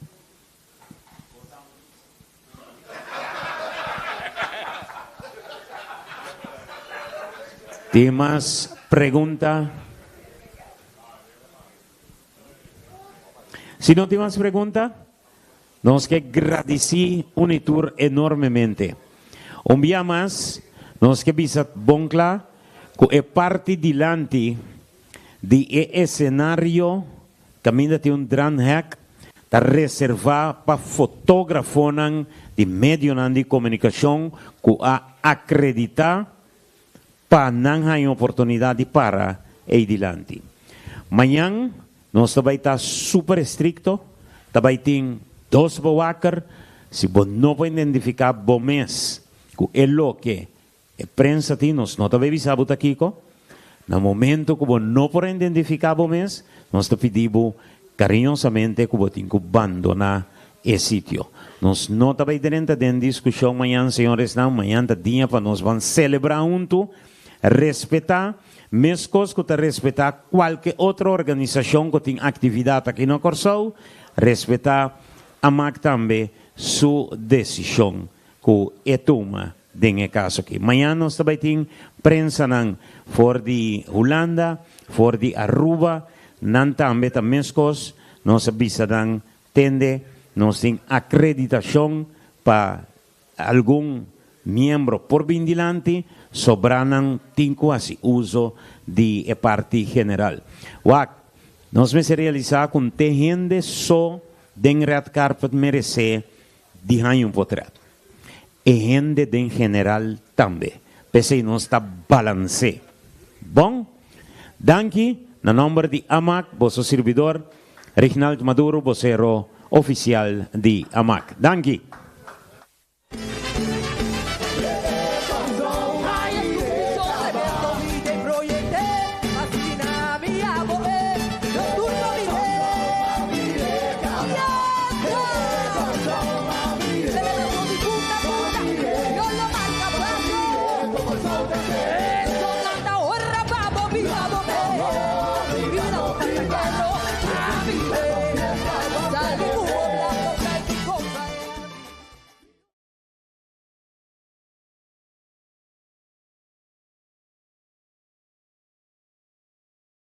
Tem mais pergunta? Se não tem mais pergunta, nós que agradecer Unitur enormemente. Dia mais, nós que visitar Boncla, que é parte dilante de cenário, caminho de gran hack, está reservado para fotógrafos de meio de comunicação, que acreditar para não ter oportunidade para ir adiante. Amanhã, nós também está super estricto, também tem 2 boacar, se você não pode identificar bom mês, que é o que a prensa tem, nós não também avisamos aqui, no momento que você não pode identificar bom mês, nós te pedimos carinhosamente que você tem que abandonar esse sítio. Nós não também teremos discussão amanhã, senhores, não, amanhã é dia para nós vamos celebrar junto, respeitar, mesmo que respeitar qualquer outra organização que tem atividade aqui no Curaçao, respeitar a também sua decisão que toma nesse caso aqui. Amanhã nós também temos prensa fora de Holanda, fora de Aruba, também mesmo nós avisamos, nós temos acreditação para algum membro por vindilante, sobranan tinco assim uso de parte general. Nós vamos realizar com gente só den red carpet merece de hanho potreto. E gente den general também. Pese não está balance. Bom, danke, na nome de AMAC, vosso servidor, Reginaldo Maduro, vocero oficial de AMAC. Danke.